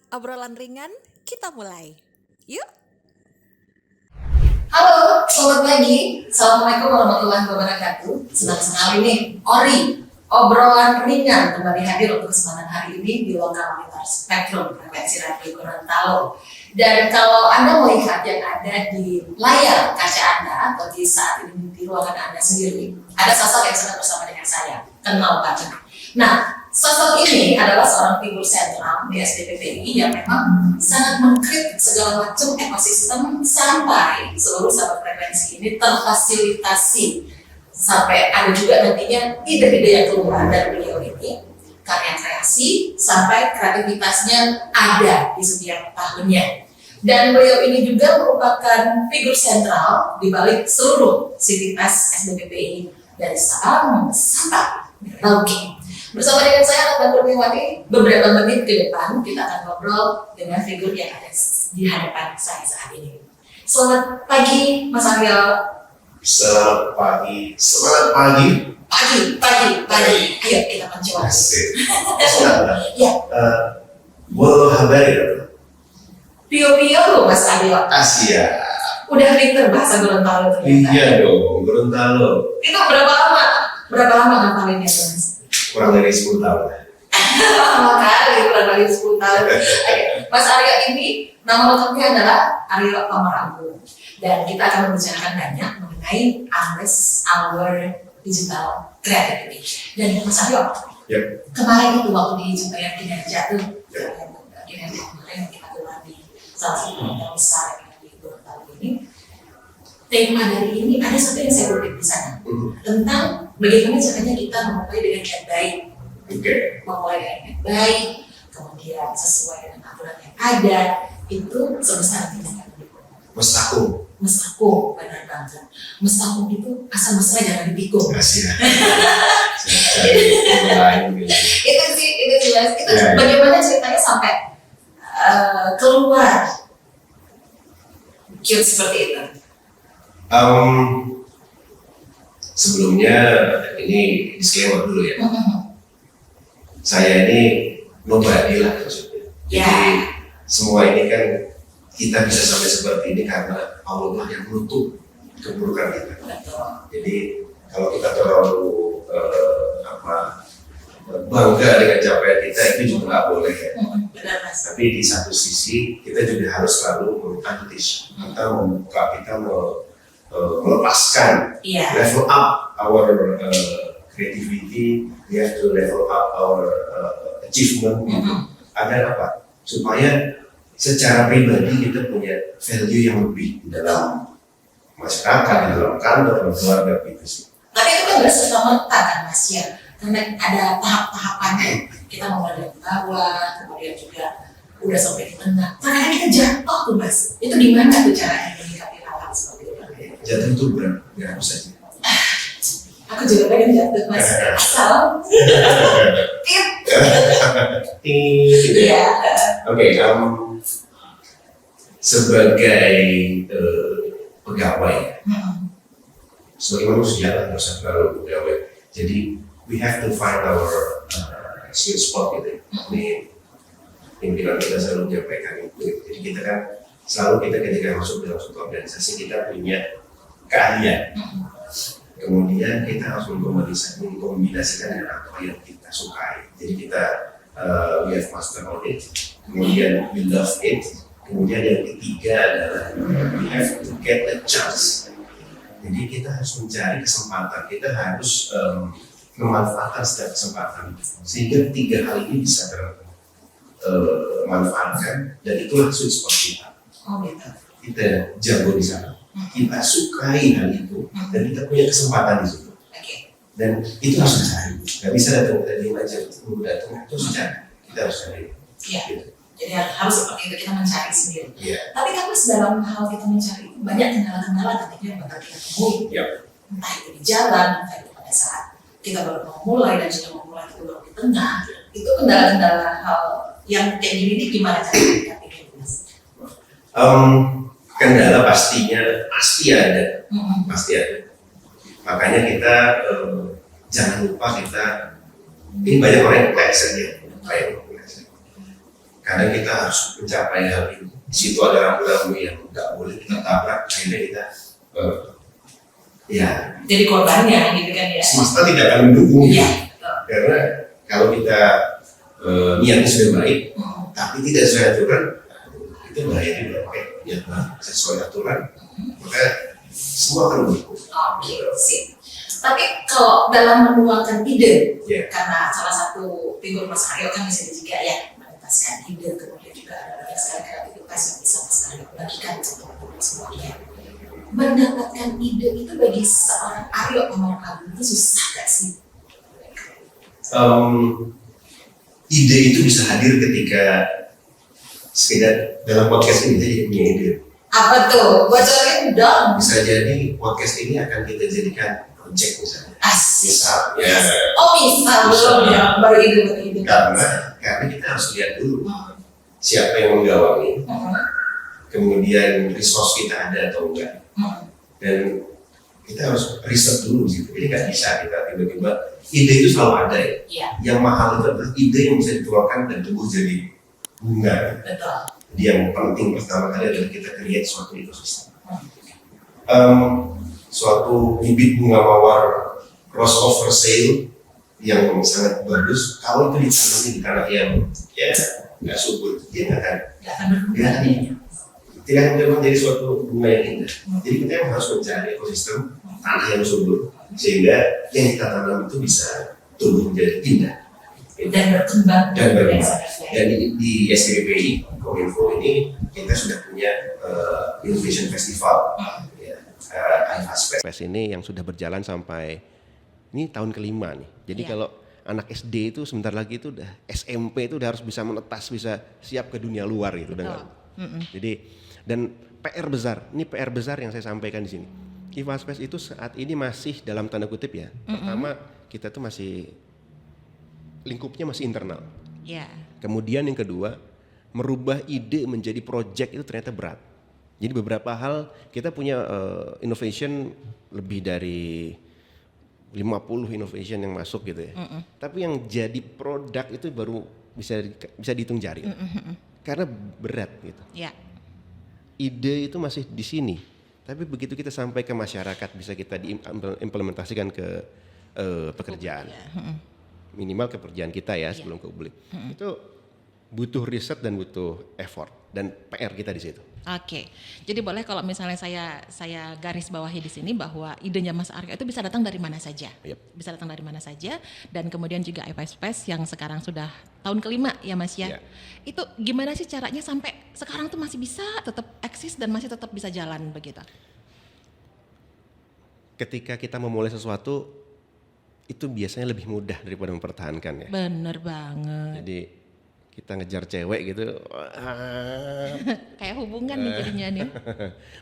Obrolan ringan, kita mulai. Yuk! Halo, selamat pagi. Assalamualaikum warahmatullahi wabarakatuh. Senang sekali nih, Ori, obrolan ringan kembali hadir untuk kesempatan hari ini di lokal monitor Spektrum Frekuensi Radio Gorontalo. Dan kalau Anda melihat yang ada di layar kaca Anda atau di saat ini di ruangan Anda sendiri, ada sosok yang sedang bersama dengan saya, kenal banget. Nah, sosok ini adalah seorang figur sentral di SDPPI yang memang sangat mengkritik segala macam ekosistem sampai seluruh sahabat frekuensi ini terfasilitasi, sampai ada juga nantinya ide-ide yang keluar dari beliau ini, karya kreasi sampai kreativitasnya ada di setiap tahunnya. Dan beliau ini juga merupakan figur sentral di balik seluruh sivitas SDPPI dari Sabang sampai Merauke. Bersama dengan saya, Ratna Kurniawati, beberapa menit ke depan kita akan ngobrol dengan figur yang ada di hadapan saya saat ini. Selamat pagi, Mas Ariel. Selamat pagi. Semangat pagi. Pagi. Ayo kita mencoba. Asik. Semangat. Ya. Boleh habari apa? Pio-pio loh, Mas Ariel. Asia. Udah pinter bahasa Gorontalo ternyata. Iya dong, Gorontalo. Itu berapa lama? Berapa lama ngapalinnya tuh, Mas? Kurang dari 10 tahun. Lama kali, kurang dari 10 tahun. Oke. Mas Aryo ini, nama lengkapnya adalah Aryo Pamarabu. Dan kita akan membicarakan banyak mengenai Unleash Our Digital Creativity. Dan Mas Aryo, Ya. kemarin itu waktu di Jumpaian Kinerja tuh, Kinerja kemarin yang kita keluar di salah satu hotel besar yang ada di Gorontalo ini, tema dari ini ada satu yang saya kutip di sana, tentang bagaimana caranya kita memulai dengan niat baik. Oke. Memulai dengan niat baik, kemudian sesuai dengan aturan yang ada, itu sebesar tindakan. Mestaku, benar banget. Mestaku itu asal mesra jangan dipikul. Asia. Itu jelas. Itu Ya. bagaimana ceritanya sampai keluar cute seperti itu. Sebelumnya ini disclaimer dulu ya. Saya ini nobody lah maksudnya. Jadi Ya. semua ini kan kita bisa sampai seperti ini karena Allah yang menutup keburukan kita. Betul. Jadi kalau kita terlalu bangga dengan capaian kita itu juga nggak boleh ya. Benar, Mas. Tapi di satu sisi kita juga harus selalu mengantis, kita membuka, kita melepaskan, Iya. level up our creativity, we have to level up our achievement. Agar apa? Supaya secara pribadi kita punya value yang lebih di dalam masyarakat, di dalam kantor, dalam keluarga gitu sih. Tapi itu kan nggak serta-merta kan, Mas ya, karena ada tahap-tahapannya. Kita mulai dari bawah, kemudian juga udah sampai di tengah. Kadang kita jatuh tuh, Mas. Itu gimana tuh caranya menyikapi hal-hal seperti itu? Jatuh itu berat, nggak harus aja. Aku juga pengen jatuh, Mas. Asal tit. Gitu ya. Iya. Oke, sebagai pegawai, sebagai manusia lah, nggak usah terlalu pegawai. Jadi we have to find our sweet spot gitu. Ini pimpinan kita selalu menyampaikan itu. Jadi kita kan selalu ketika masuk dalam suatu organisasi kita punya keahlian. Kemudian kita harus mengkombinasikan dengan apa yang kita sukai. Jadi kita we have master on it, kemudian we love it, kemudian yang ketiga adalah we have to get a chance. Jadi kita harus mencari kesempatan, kita harus memanfaatkan setiap kesempatan sehingga tiga hal ini bisa termanfaatkan, dan itulah sweet spot kita. Oh gitu. Kita jago di sana, kita sukai hal itu, dan kita punya kesempatan di situ. Oke. Dan itu harus dicari, nggak bisa datang dari aja, datang itu harus cari, kita harus cari. Iya. Gitu. Jadi harus seperti itu, kita mencari sendiri. Iya. Tapi kan Mas, dalam hal kita mencari itu banyak kendala-kendala tentunya yang bakal kita temui. Iya. Entah itu di jalan, entah itu pada saat kita baru mau mulai dan sudah mau mulai itu baru di tengah. Itu kendala-kendala hal yang kayak gini nih gimana cara kita pikir, Mas? Kendala pasti ada, pasti ada. Makanya kita jangan lupa kita, ini banyak orang yang kayak saja, kadang kita harus mencapai hal ini. Di situ ada rambu-rambu yang nggak boleh kita tabrak, akhirnya kita ya Jadi korbannya gitu kan ya. semesta tidak akan mendukung. Iya. Karena kalau kita niatnya sudah baik, tapi tidak sesuai aturan, itu bahaya juga. Oke, niat baik sesuai aturan, maka semua akan mendukung. Oke, sip. Tapi kalau dalam menuangkan ide, Ya. karena salah satu figur Mas Aryo kan bisa juga ya menuntaskan ide, kemudian juga ada banyak sekali kreativitas yang bisa Mas Aryo bagikan untuk publik semuanya. Mendapatkan ide itu bagi seorang Aryo Pemain Agung itu susah gak sih? Ide itu bisa hadir ketika sekedar dalam podcast ini jadi punya ide. Apa tuh? Bocorin dong. Bisa jadi podcast ini akan kita jadikan project misalnya. Asik. Misalnya, Oh misal belum ya, baru ide. karena kita harus lihat dulu siapa yang menggawangi, kemudian resource kita ada atau enggak, dan kita harus riset dulu gitu. Jadi nggak bisa kita tiba-tiba ide itu selalu ada ya. Iya, Yang mahal itu adalah ide yang bisa dituangkan dan tumbuh jadi bunga. betul. Jadi yang penting pertama kali adalah kita create suatu ekosistem. Suatu bibit bunga mawar rose over sale yang sangat bagus, kalau itu ditanami di tanah yang ya nggak subur, dia nggak akan Gak akan berkembang ya. tidak akan menjadi suatu bunga yang indah. Jadi kita yang harus mencari ekosistem tanah yang subur sehingga yang kita tanam itu bisa tumbuh menjadi indah Dan berkembang. dan berkembang. sangat baik. Dan di SDPI Kominfo ini kita sudah punya Innovation Festival, ya, IFAS Fest ini yang sudah berjalan sampai ini tahun kelima nih. Jadi Iya. kalau anak SD itu sebentar lagi itu udah SMP itu udah harus bisa menetas, bisa siap ke dunia luar gitu dengan. Jadi dan PR besar, ini PR besar yang saya sampaikan di sini. IFAS Fest itu saat ini masih dalam tanda kutip ya. Pertama kita tuh masih lingkupnya masih internal. Ya. Kemudian yang kedua, merubah ide menjadi project itu ternyata berat. Jadi beberapa hal kita punya innovation lebih dari 50 innovation yang masuk gitu ya. Tapi yang jadi produk itu baru bisa dihitung jari. Karena berat gitu. Ya. Ide itu masih di sini. Tapi begitu kita sampai ke masyarakat bisa kita diimplementasikan ke pekerjaan. Minimal ke pekerjaan kita ya sebelum ke publik. Itu butuh riset dan butuh effort dan PR kita di situ. Oke, jadi boleh kalau misalnya saya garis bawahi di sini bahwa idenya Mas Aryo itu bisa datang dari mana saja, bisa datang dari mana saja, dan kemudian juga IFAS Fest yang sekarang sudah tahun kelima ya Mas ya, itu gimana sih caranya sampai sekarang tuh masih bisa tetap eksis dan masih tetap bisa jalan begitu? Ketika kita memulai sesuatu itu biasanya lebih mudah daripada mempertahankan ya. Bener banget. Jadi kita ngejar cewek gitu, Kayak hubungan nih jadinya nih.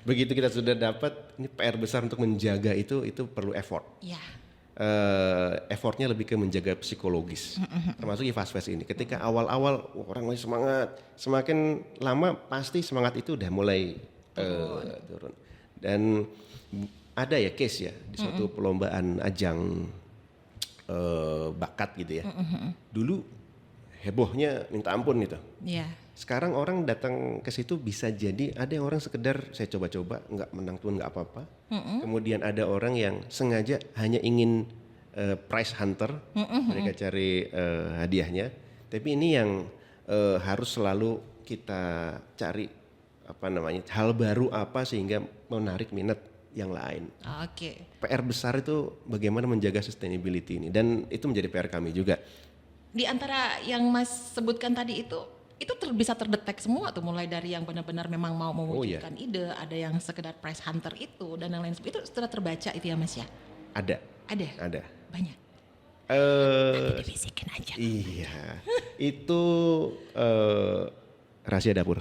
begitu kita sudah dapat, ini PR besar untuk menjaga itu perlu effort. Ya. Effortnya lebih ke menjaga psikologis, termasuk IFAS Fest ini. Ketika awal-awal orang masih semangat, semakin lama pasti semangat itu udah mulai turun. Dan ada ya case ya di suatu perlombaan ajang bakat gitu ya. Dulu hebohnya minta ampun gitu. Iya. Sekarang orang datang ke situ bisa jadi ada yang orang sekedar saya coba-coba nggak menang pun nggak apa-apa. Kemudian ada orang yang sengaja hanya ingin prize hunter, mereka cari hadiahnya. Tapi ini yang harus selalu kita cari hal baru apa sehingga menarik minat yang lain. Oke. PR besar itu bagaimana menjaga sustainability ini dan itu menjadi PR kami juga. Di antara yang Mas sebutkan tadi itu bisa terdetek semua tuh, mulai dari yang benar-benar memang mau mewujudkan ide, ada yang sekedar prize hunter itu dan yang lain itu sudah terbaca itu ya Mas ya? Ada. Banyak. Nanti dibisikin aja. Iya. Itu rahasia dapur.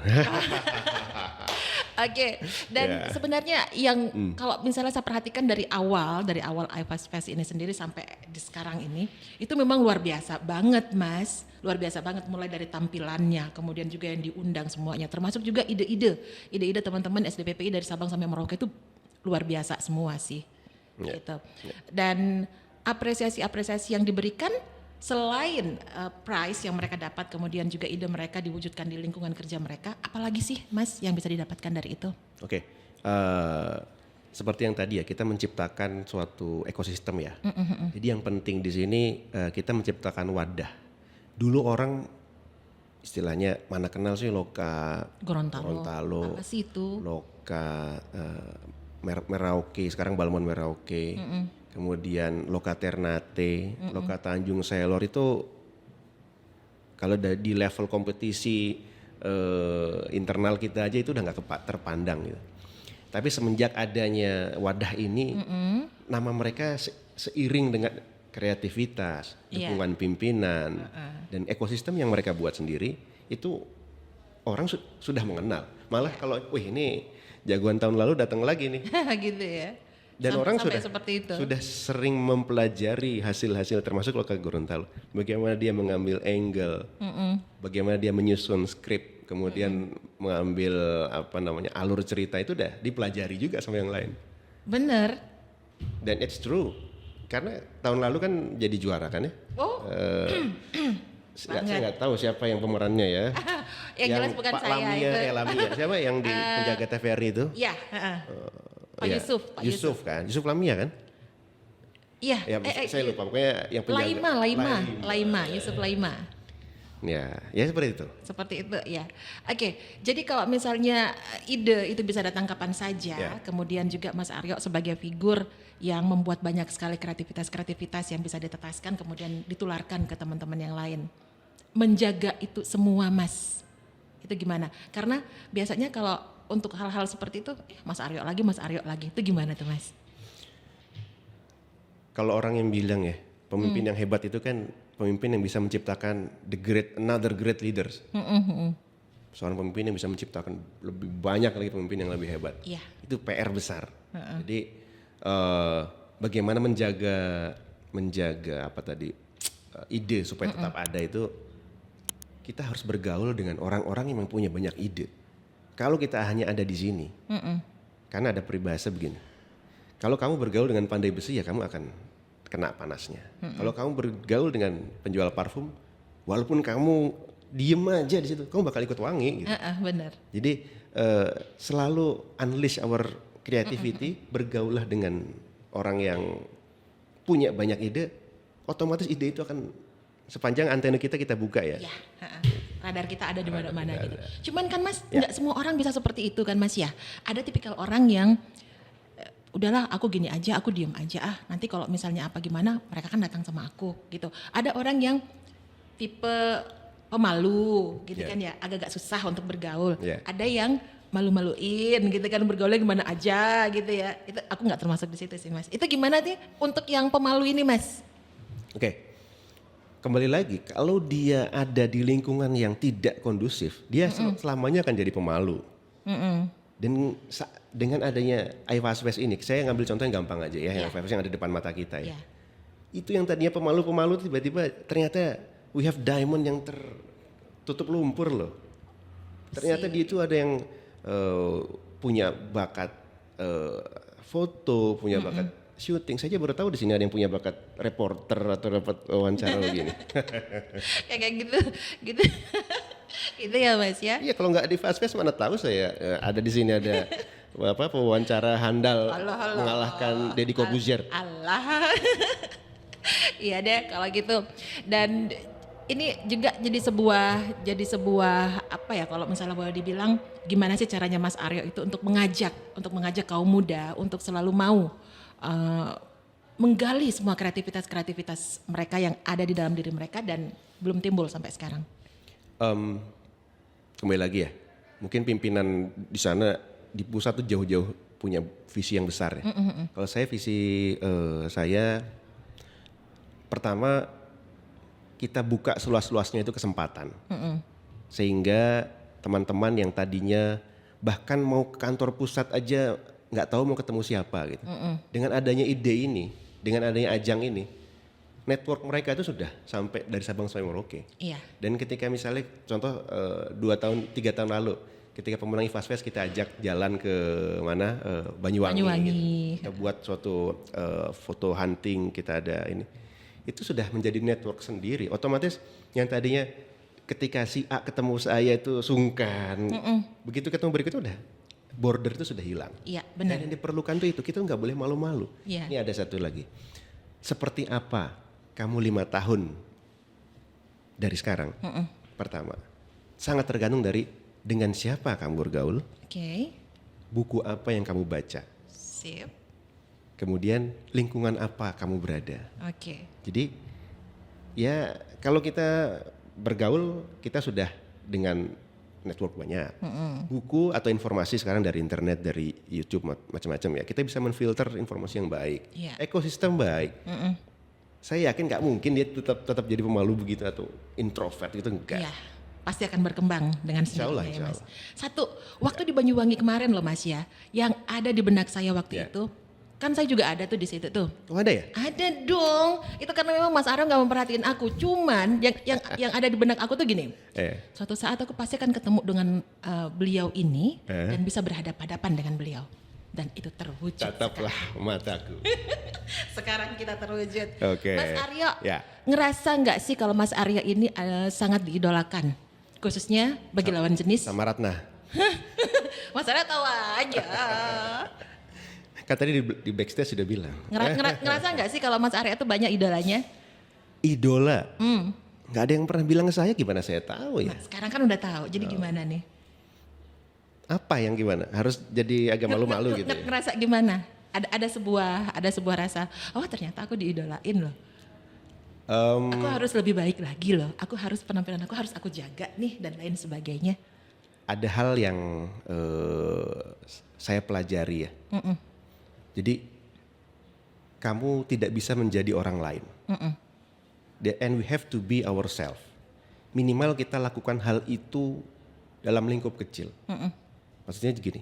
Oke, dan sebenarnya yang kalau misalnya saya perhatikan dari awal IFAS Fest ini sendiri sampai di sekarang ini, itu memang luar biasa banget Mas, luar biasa banget mulai dari tampilannya, kemudian juga yang diundang semuanya, termasuk juga ide-ide teman-teman SDPPI dari Sabang sampai Merauke itu luar biasa semua sih, gitu. Dan apresiasi yang diberikan selain prize yang mereka dapat, kemudian juga ide mereka diwujudkan di lingkungan kerja mereka, apalagi sih Mas yang bisa didapatkan dari itu? Oke, seperti yang tadi ya, kita menciptakan suatu ekosistem ya. Jadi yang penting di sini kita menciptakan wadah. Dulu orang istilahnya mana kenal sih Loka Gorontalo, apa sih itu? Loka Merauke, sekarang Balmon Merauke, kemudian Loka Ternate, Loka Tanjung Selor itu kalau di level kompetisi internal kita aja itu udah nggak terpandang gitu. Tapi semenjak adanya wadah ini, nama mereka seiring dengan kreativitas, dukungan pimpinan, dan ekosistem yang mereka buat sendiri, itu orang sudah mengenal. Malah kalau, wih ini jagoan tahun lalu datang lagi nih. Gitu ya. Dan orang seperti itu. sudah sering mempelajari hasil-hasil termasuk Loka Gorontalo. Bagaimana dia mengambil angle, bagaimana dia menyusun skrip, kemudian mengambil alur cerita itu udah dipelajari juga sama yang lain. Bener. Dan it's true. Karena tahun lalu kan jadi juara kan ya. Oh. Saya nggak tahu siapa yang pemerannya ya. yang jelas bukan Pak saya itu. Lamia. Siapa yang di penjaga TVRI itu? Iya. Pak Yusuf. Yusuf kan, Yusuf Lamia kan? Iya. Ya, saya lupa. Pokoknya yang penjaga. Laima. Yusuf Laima. Ya seperti itu. Seperti itu ya. Oke, jadi kalau misalnya ide itu bisa datang kapan saja, kemudian juga Mas Aryo sebagai figur yang membuat banyak sekali kreativitas yang bisa ditetaskan kemudian ditularkan ke teman-teman yang lain. Menjaga itu semua Mas, itu gimana? Karena biasanya kalau untuk hal-hal seperti itu, Mas Aryo lagi, itu gimana tuh Mas? Kalau orang yang bilang ya, pemimpin yang hebat itu kan pemimpin yang bisa menciptakan another great leaders. Seorang pemimpin yang bisa menciptakan lebih banyak lagi pemimpin yang lebih hebat. Yeah. Itu PR besar. Jadi bagaimana menjaga ide supaya tetap ada itu, kita harus bergaul dengan orang-orang yang mempunyai banyak ide. Kalau kita hanya ada di sini, karena ada peribahasa begini. Kalau kamu bergaul dengan pandai besi ya kamu akan kena panasnya. Kalau kamu bergaul dengan penjual parfum, walaupun kamu diem aja di situ, kamu bakal ikut wangi. Gitu. Benar. Jadi selalu unleash our creativity, bergaullah dengan orang yang punya banyak ide, otomatis ide itu akan sepanjang antena kita buka ya. Radar kita ada di mana-mana gitu. Cuman kan Mas, nggak semua orang bisa seperti itu kan Mas ya. Ada tipikal orang yang udahlah aku gini aja, aku diem aja nanti kalau misalnya apa gimana mereka kan datang sama aku gitu. Ada orang yang tipe pemalu gitu kan ya, agak-agak susah untuk bergaul. Ada yang malu-maluin gitu kan, bergaulnya gimana aja gitu ya. Itu aku nggak termasuk di situ sih Mas. Itu gimana sih untuk yang pemalu ini Mas? Oke. Kembali lagi, kalau dia ada di lingkungan yang tidak kondusif, dia selamanya akan jadi pemalu. Dan dengan adanya iFastFest ini, saya ngambil contoh yang gampang aja ya, iFastFest yang ada di depan mata kita ya. Itu yang tadinya pemalu-pemalu tiba-tiba ternyata we have diamond yang tertutup lumpur loh. Ternyata dia itu ada yang punya bakat foto, punya bakat syuting. Saya baru tahu di sini ada yang punya bakat reporter atau dapat wawancara begini. Kayak gitu. Gitu ya Mas ya. Iya, kalau nggak di Fastfest mana tahu saya ada di sini ada wawancara handal mengalahkan Deddy Corbuzier. Allah. Iya deh kalau gitu. Dan ini juga jadi sebuah apa ya, kalau misalnya boleh dibilang gimana sih caranya Mas Aryo itu untuk mengajak kaum muda untuk selalu mau menggali semua kreativitas mereka yang ada di dalam diri mereka dan belum timbul sampai sekarang. Kembali lagi ya, mungkin pimpinan di sana di pusat tuh jauh-jauh punya visi yang besar ya. Kalau saya visi saya pertama kita buka seluas-luasnya itu kesempatan, sehingga teman-teman yang tadinya bahkan mau ke kantor pusat aja nggak tahu mau ketemu siapa gitu. Dengan adanya ide ini, dengan adanya ajang ini, network mereka itu sudah sampai dari Sabang sampai Merauke. Iya. Dan ketika misalnya contoh 3 tahun lalu, ketika pemenang iFastFest kita ajak jalan ke mana Banyuwangi. Gitu. Kita buat suatu foto hunting, kita ada ini. itu sudah menjadi network sendiri. Otomatis yang tadinya ketika si A ketemu saya itu sungkan, begitu ketemu berikutnya udah border itu sudah hilang. Iya, benar. Dan yang diperlukan tuh itu, kita nggak boleh malu-malu. Iya. Ini ada satu lagi. Seperti apa kamu 5 tahun dari sekarang? Pertama, sangat tergantung dari dengan siapa kamu bergaul, Oke. buku apa yang kamu baca, Sip. kemudian lingkungan apa kamu berada. Oke. Jadi ya kalau kita bergaul, kita sudah dengan network banyak, buku atau informasi sekarang dari internet, dari YouTube macam-macam ya. Kita bisa menfilter informasi yang baik, Iya. ekosistem baik. Saya yakin nggak mungkin dia tetap jadi pemalu begitu atau introvert gitu, enggak. Iya, pasti akan berkembang dengan Insya Allah, sendirinya ya, insya Mas. Satu, waktu di Banyuwangi kemarin loh Mas ya, yang ada di benak saya waktu Ya. itu, kan saya juga ada tuh di situ tuh. Oh ada ya? Ada dong, itu karena memang Mas Aryo nggak memperhatiin aku. Cuman yang ada di benak aku tuh gini, suatu saat aku pasti akan ketemu dengan beliau ini dan bisa berhadapan-hadapan dengan beliau. Dan itu terwujud. Tataplah mataku. Sekarang kita terwujud. Oke. Mas Aryo, Ya. ngerasa nggak sih kalau Mas Aryo ini sangat diidolakan, khususnya bagi lawan jenis? Sama Ratna. Mas Aryo tahu aja. Kan tadi di backstage sudah bilang. Ngerasa nggak sih kalau Mas Aryo itu banyak idolanya? Idola. Nggak ada yang pernah bilang ke saya, gimana saya tahu ya? Nah, sekarang kan udah tahu. Jadi gimana nih? Apa yang gimana? Harus jadi agak malu-malu gitu ya? Ngerasa gimana? Ada sebuah rasa. Oh ternyata aku diidolain loh. Aku harus lebih baik lagi loh. Aku harus penampilan aku harus aku jaga nih dan lain sebagainya. Ada hal yang saya pelajari ya. Jadi kamu tidak bisa menjadi orang lain. And we have to be ourselves. Minimal kita lakukan hal itu dalam lingkup kecil. Maksudnya gini,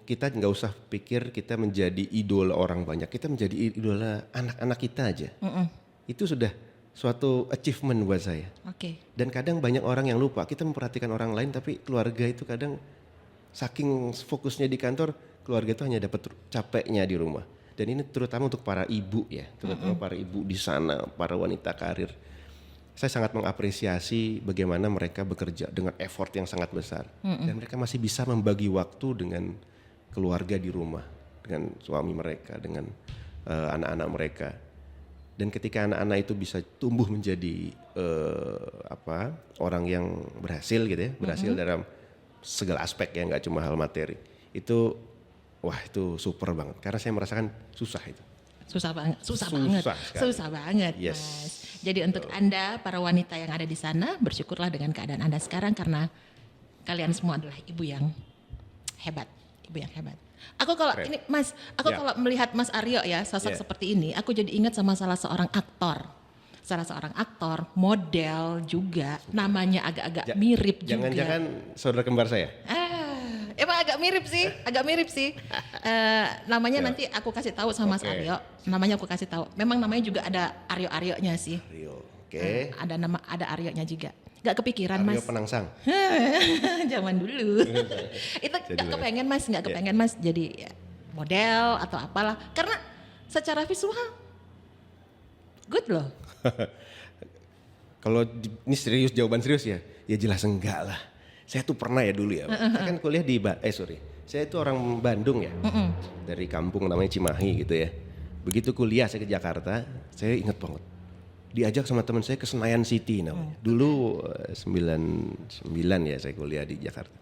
kita nggak usah pikir kita menjadi idola orang banyak. Kita menjadi idola anak-anak kita aja. Itu sudah suatu achievement buat saya. Oke. Dan kadang banyak orang yang lupa, kita memperhatikan orang lain tapi keluarga itu kadang saking fokusnya di kantor, keluarga itu hanya dapat capeknya di rumah. Dan ini terutama untuk para ibu ya, terutama para ibu di sana, para wanita karir. Saya sangat mengapresiasi bagaimana mereka bekerja dengan effort yang sangat besar. Dan mereka masih bisa membagi waktu dengan keluarga di rumah, dengan suami mereka, dengan anak-anak mereka. Dan ketika anak-anak itu bisa tumbuh menjadi orang yang berhasil gitu ya, berhasil dalam segala aspek ya, nggak cuma hal materi. Itu wah itu super banget. Karena saya merasakan susah itu. Susah banget, sekali. susah banget, Yes. Mas. Jadi untuk Anda para wanita yang ada di sana, bersyukurlah dengan keadaan Anda sekarang karena kalian semua adalah ibu yang hebat. Aku kalau Keren. ini Mas, aku Ya. kalau melihat Mas Aryo ya sosok Ya. seperti ini, aku jadi ingat sama salah seorang aktor, model juga, namanya agak-agak mirip juga. Jangan-jangan saudara kembar saya? Emang agak mirip sih. Namanya Ya. nanti aku kasih tahu sama Mas Oke. Aryo. Namanya aku kasih tahu. Memang namanya juga ada Aryo-Aryonya sih. Rio. Oke. Ada Aryonya juga. Gak kepikiran Rio Mas. Penangsang. Zaman dulu. Itu Jadi gak boleh. kepengen Mas, gak Ya. kepengen Mas jadi ya, model atau apalah. Karena secara visual good loh. Kalau ini serius, jawaban serius ya? Ya jelas enggak lah. Saya tuh pernah ya dulu ya. Saya kan kuliah di saya itu orang Bandung ya. Dari kampung namanya Cimahi gitu ya. Begitu kuliah saya ke Jakarta, saya ingat banget. Diajak sama teman saya ke Senayan City namanya. Dulu 99 ya saya kuliah di Jakarta.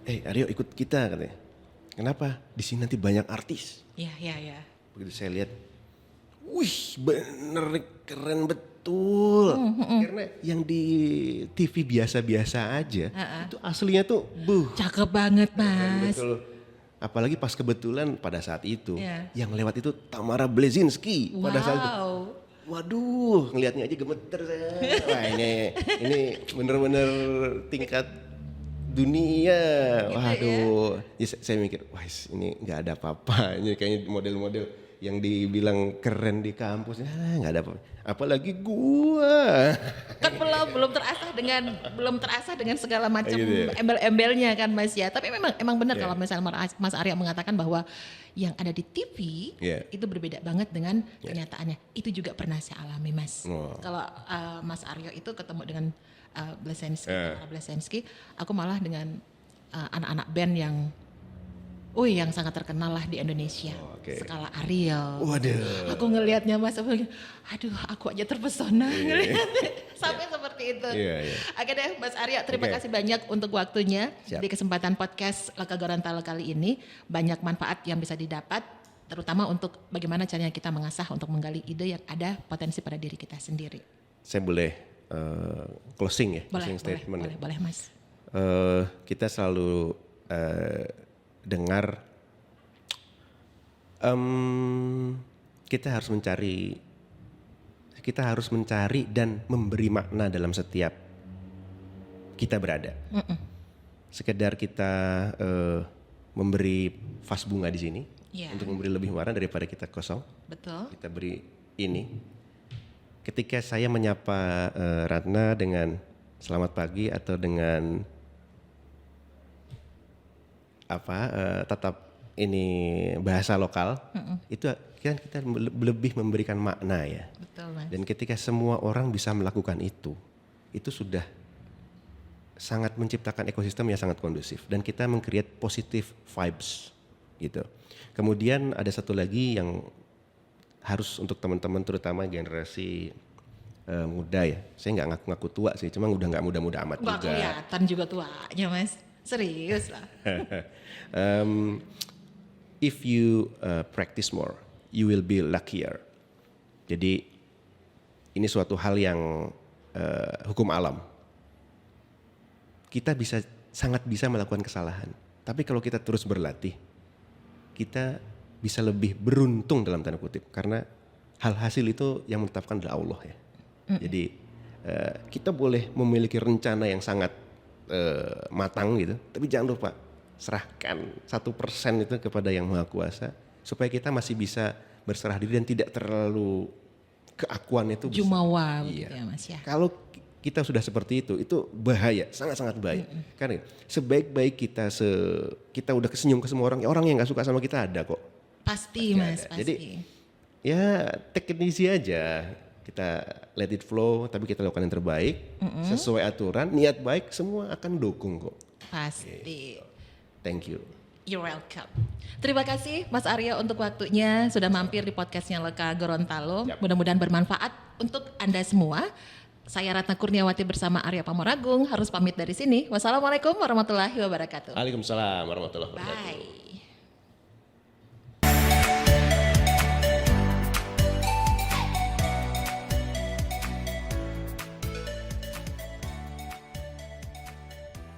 Aryo ikut kita katanya. Kenapa? Di sini nanti banyak artis. Iya. Begitu saya lihat, wih bener keren betul. Karena yang di TV biasa-biasa aja, itu aslinya tuh Cakep banget keren Mas. betul. Apalagi pas kebetulan pada saat itu, Iya. yang lewat itu Tamara Blazinski. Pada saat itu, Wow. waduh ngelihatnya aja gemeter saya. Wah ini bener-bener tingkat dunia. Gitu Waduh, ya, saya mikir, wah ini nggak ada apa-apanya kayaknya model-model yang dibilang keren di kampus, nggak ada apa. Apalagi gua. Kan belum terasa dengan segala macam Gitu ya. embel-embelnya kan Mas ya. Tapi emang benar Iya. kalau misalnya Mas Arya mengatakan bahwa yang ada di TV Iya. itu berbeda banget dengan kenyataannya. Itu juga pernah saya alami Mas. Oh. Kalau Mas Aryo itu ketemu dengan Blesensky, Iya. Tara Blesensky, aku malah dengan anak-anak band yang sangat terkenal lah di Indonesia. Oh, oke. Skala Ariel. Waduh. Aku ngelihatnya Mas, aduh aku aja terpesona ngelihatnya. Sampai seperti itu. Iya, iya. Oke deh Mas Arya, terima Oke. kasih banyak untuk waktunya. Siap. Di kesempatan podcast Leka Gorontalo kali ini. Banyak manfaat yang bisa didapat, terutama untuk bagaimana caranya kita mengasah untuk menggali ide yang ada potensi pada diri kita sendiri. Saya boleh closing ya, Boleh, closing statement. boleh Mas. Kita selalu dengar kita harus mencari dan memberi makna dalam setiap kita berada. Sekedar kita memberi vas bunga di sini Iya. untuk memberi lebih warna daripada kita kosong. Betul. Kita beri ini. Ketika saya menyapa Ratna dengan selamat pagi atau dengan tetap ini bahasa lokal, itu kan kita lebih memberikan makna ya. Betul Mas. Dan ketika semua orang bisa melakukan itu sudah sangat menciptakan ekosistem yang sangat kondusif dan kita meng-create positive vibes gitu. Kemudian ada satu lagi yang harus untuk teman-teman terutama generasi muda ya. Saya nggak ngaku-ngaku tua sih, cuma udah nggak muda-muda amat Nggak juga. kelihatan juga tuanya Mas. Serius lah. If you practice more, you will be luckier. Jadi ini suatu hal yang hukum alam. Kita sangat bisa melakukan kesalahan. Tapi kalau kita terus berlatih, kita bisa lebih beruntung dalam tanda kutip. Karena hal hasil itu yang menetapkan adalah Allah ya. Jadi kita boleh memiliki rencana yang sangat matang gitu. Tapi jangan lupa serahkan 1% itu kepada Yang Maha Kuasa supaya kita masih bisa berserah diri dan tidak terlalu keakuan itu besar. Jumawa begitu Iya. ya Mas ya. Kalau kita sudah seperti itu bahaya, sangat-sangat bahaya. Karena sebaik-baik kita udah kesenyum ke semua orang yang nggak suka sama kita ada kok. Pasti Mas, ada. pasti. Jadi ya take it easy aja. Kita let it flow, tapi kita lakukan yang terbaik sesuai aturan, niat baik semua akan dukung kok. Pasti. Thank you. You're welcome. Terima kasih Mas Arya untuk waktunya sudah mampir di podcastnya Leka Gorontalo. Yap. Mudah-mudahan bermanfaat untuk Anda semua. Saya Ratna Kurniawati bersama Arya Pamораgung harus pamit dari sini. Wassalamualaikum warahmatullahi wabarakatuh. Waalaikumsalam warahmatullahi wabarakatuh. Bye.